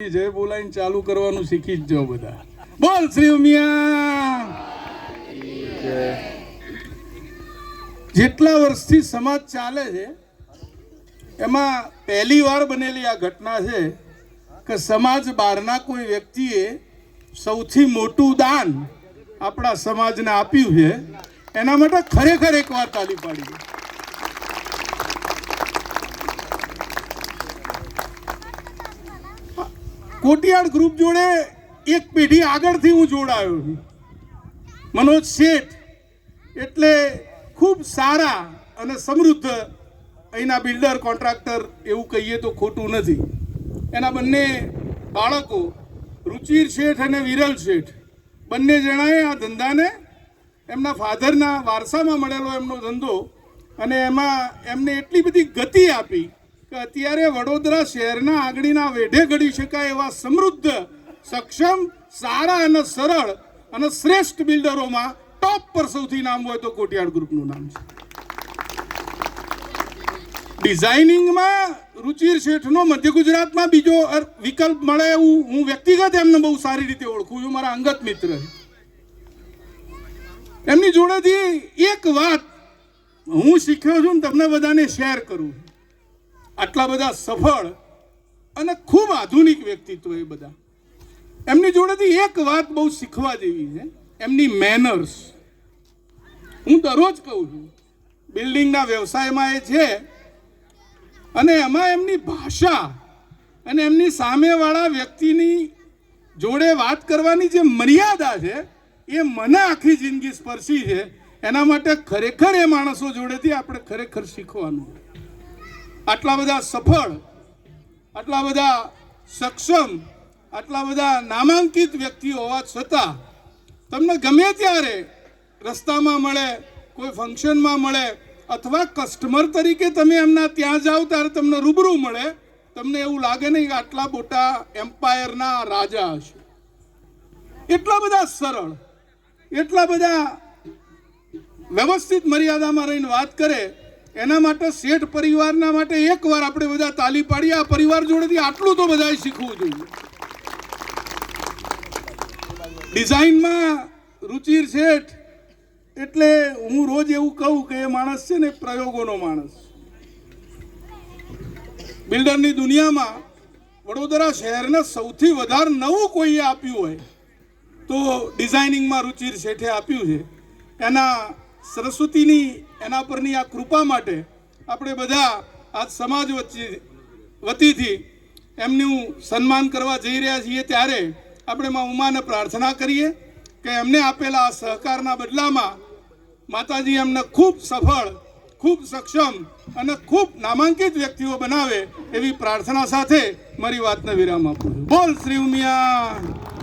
જય બોલાઈને ચાલુ કરવાનું શીખી જ જાઓ બધા. બોલ શ્રી ઉમિયા. જેટલા વર્ષથી સમાજ ચાલે છે એમાં પહેલી વાર બનેલી આ ઘટના છે કે સમાજ બહારના કોઈ વ્યક્તિએ સૌથી મોટું દાન આપણા સમાજને આપ્યું છે. એના માટે ખરેખર એકવાર તાલી પાડી. કોટિયાડ ગ્રુપ જોડે એક પેઢી આગળથી હું જોડાયો છું. મનોજ શેઠ એટલે ખૂબ સારા અને સમૃદ્ધ અહીંના બિલ્ડર કોન્ટ્રાક્ટર એવું કહીએ તો ખોટું નથી. એના બંને બાળકો રુચિર શેઠ અને વિરલ શેઠ બંને જણાએ આ ધંધાને એમના ફાધરના વારસામાં મળેલો એમનો ધંધો અને એમાં એમને એટલી બધી ગતિ આપી કે અત્યારે વડોદરા શહેરના આંગળીના વેઢે ઘડી શકાય એવા સમૃદ્ધ, સક્ષમ, સારા અને સરળ અને શ્રેષ્ઠ બિલ્ડરોમાં ટોપ પર સૌથી નામ હોય તો કોટિયાડ ગ્રુપનું નામ છે. ડિઝાઇનિંગમાં રુચિર શેઠનો મધ્ય ગુજરાતમાં બીજો વિકલ્પ મળે એવું હું વ્યક્તિગત એમને બહુ સારી રીતે ઓળખું છું. મારા અંગત મિત્ર છે. એમની જોડેથી એક વાત હું શીખ્યો છું ને તમને બધાને શેર કરું. આટલા બધા સફળ અને ખૂબ આધુનિક વ્યક્તિત્વ એ બધા. એમની જોડેથી એક વાત બહુ શીખવા જેવી છે, એમની મેનર્સ. હું દરરોજ કહું છું બિલ્ડિંગના વ્યવસાયમાં એ છે અને એમાં એમની ભાષા અને એમની સામેવાળા વ્યક્તિની જોડે વાત કરવાની જે મર્યાદા છે એ મને આખી જિંદગી સ્પર્શી છે. એના માટે ખરેખર એ માણસો જોડેથી આપણે ખરેખર શીખવાનું. આટલા બધા સફળ, આટલા બધા સક્ષમ, આટલા બધા નામાંકિત વ્યક્તિઓ હોવા છતાં તમને ગમે ત્યારે રસ્તામાં મળે, કોઈ ફંક્શનમાં મળે અથવા કસ્ટમર તરીકે તમે એમના ત્યાં જાઓ ત્યારે તમને રૂબરૂ મળે, તમને એવું લાગે નહીં કે આટલા મોટા એમ્પાયરના રાજા હશે. એટલા બધા સરળ, એટલા બધા વ્યવસ્થિત મર્યાદામાં રહીને વાત કરે. એના માટે શેઠ પરિવારના માટે એકવાર આપણે બધા તાલી પાડીએ. આ પરિવાર જોડેથી આટલું તો બધાએ શીખવું જોઈએ. ડિઝાઇનમાં રુચિર શેઠ એટલે હું રોજ એવું કહું કે એ માણસ છે ને પ્રયોગોનો માણસ. બિલ્ડરની દુનિયામાં વડોદરા શહેરને સૌથી વધારે નવું કોઈએ આપ્યું હોય તો ડિઝાઇનિંગમાં રુચિર શેઠે આપ્યું છે. એના સરસ્વતીની એના પરની આ કૃપા માટે આપણે બધા આ સમાજ વતીથી એમનું સન્માન કરવા જઈ રહ્યા છીએ. ત્યારે આપણે માં ઉમાને પ્રાર્થના કરીએ કે એમને આપેલા આ સહકારના બદલામાં માતાજી એમને ખૂબ સફળ, ખૂબ સક્ષમ અને ખૂબ નામાંકિત વ્યક્તિઓ બનાવે એવી પ્રાર્થના સાથે મારી વાતને વિરામ આપું છું. બોલ શ્રી ઉમિયા.